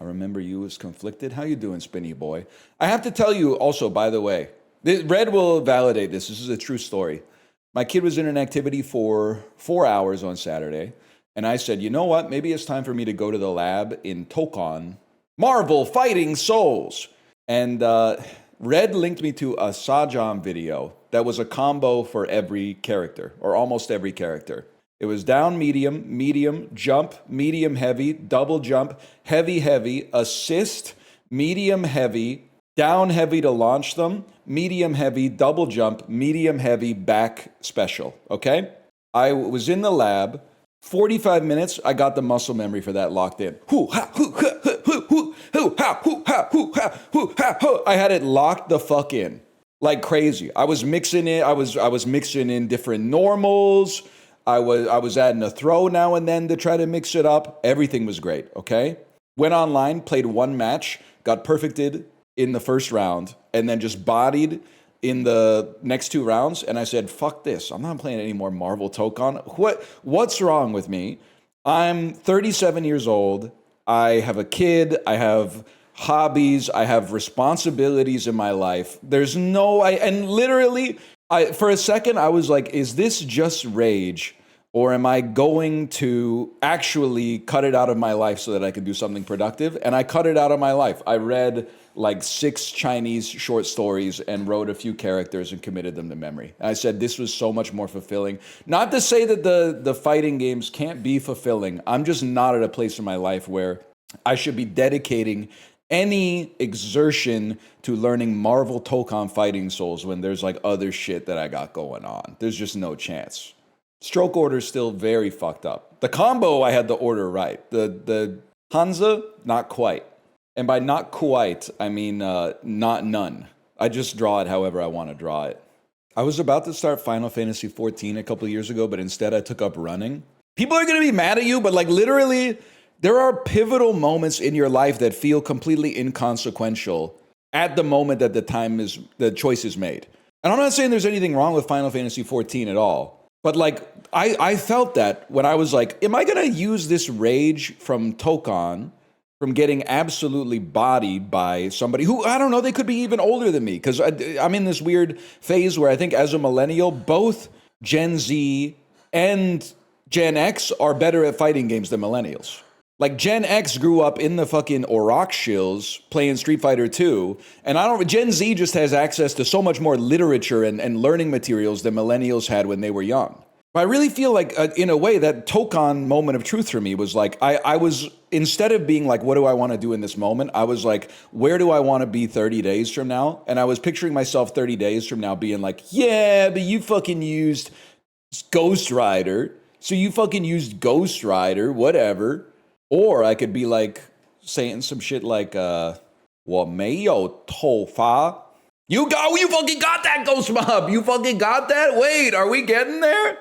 remember you as conflicted. How you doing, Spinny boy? I have to tell you also, by the way, Red will validate this. This is a true story. My kid was in an activity for 4 hours on Saturday, and I said, you know what? Maybe it's time for me to go to the lab in Tokon, Marvel Fighting Souls. And Red linked me to a Sajam video that was a combo for every character, or almost every character. It was down, medium, medium, jump, medium, heavy, double jump, heavy, heavy, assist, medium, heavy, down, heavy to launch them, medium, heavy, double jump, medium, heavy, back special, okay? I was in the lab, 45 minutes, I got the muscle memory for that locked in. I had it locked the fuck in, like crazy. I was mixing it, I was mixing in different normals, I was adding a throw now and then to try to mix it up. Everything was great, okay? Went online, played one match, got perfected in the first round, and then just bodied in the next 2 rounds. And I said, fuck this. I'm not playing any more Marvel Tokon. What's wrong with me? I'm 37 years old. I have a kid. I have hobbies. I have responsibilities in my life. And literally, for a second, I was like, is this just rage? Or am I going to actually cut it out of my life so that I can do something productive? And I cut it out of my life. I read like 6 Chinese short stories and wrote a few characters and committed them to memory. And I said this was so much more fulfilling. Not to say that the fighting games can't be fulfilling. I'm just not at a place in my life where I should be dedicating any exertion to learning Marvel Tokon Fighting Souls when there's like other shit that I got going on. There's just no chance. Stroke order is still very fucked up. The combo, I had the order right. The Hansa, not quite. And by not quite, I mean not none. I just draw it however I want to draw it. I was about to start Final Fantasy XIV a couple of years ago, but instead I took up running. People are going to be mad at you, but like literally, there are pivotal moments in your life that feel completely inconsequential at the moment that the choice is made. And I'm not saying there's anything wrong with Final Fantasy XIV at all. But like, I felt that when I was like, am I going to use this rage from Tokon, from getting absolutely bodied by somebody who, I don't know, they could be even older than me. Because I'm in this weird phase where I think as a millennial, both Gen Z and Gen X are better at fighting games than millennials. Like Gen X grew up in the fucking Auroch shills playing Street Fighter 2, and Gen Z just has access to so much more literature and learning materials than millennials had when they were young. But I really feel like, in a way, that Tokon moment of truth for me was like, I was, instead of being like, what do I want to do in this moment? I was like, where do I want to be 30 days from now? And I was picturing myself 30 days from now being like, yeah, but you fucking used Ghost Rider. So you fucking used Ghost Rider, whatever. Or I could be like saying some shit like, 我没有头发. You fucking got that, Ghost Mob. You fucking got that? Wait, are we getting there?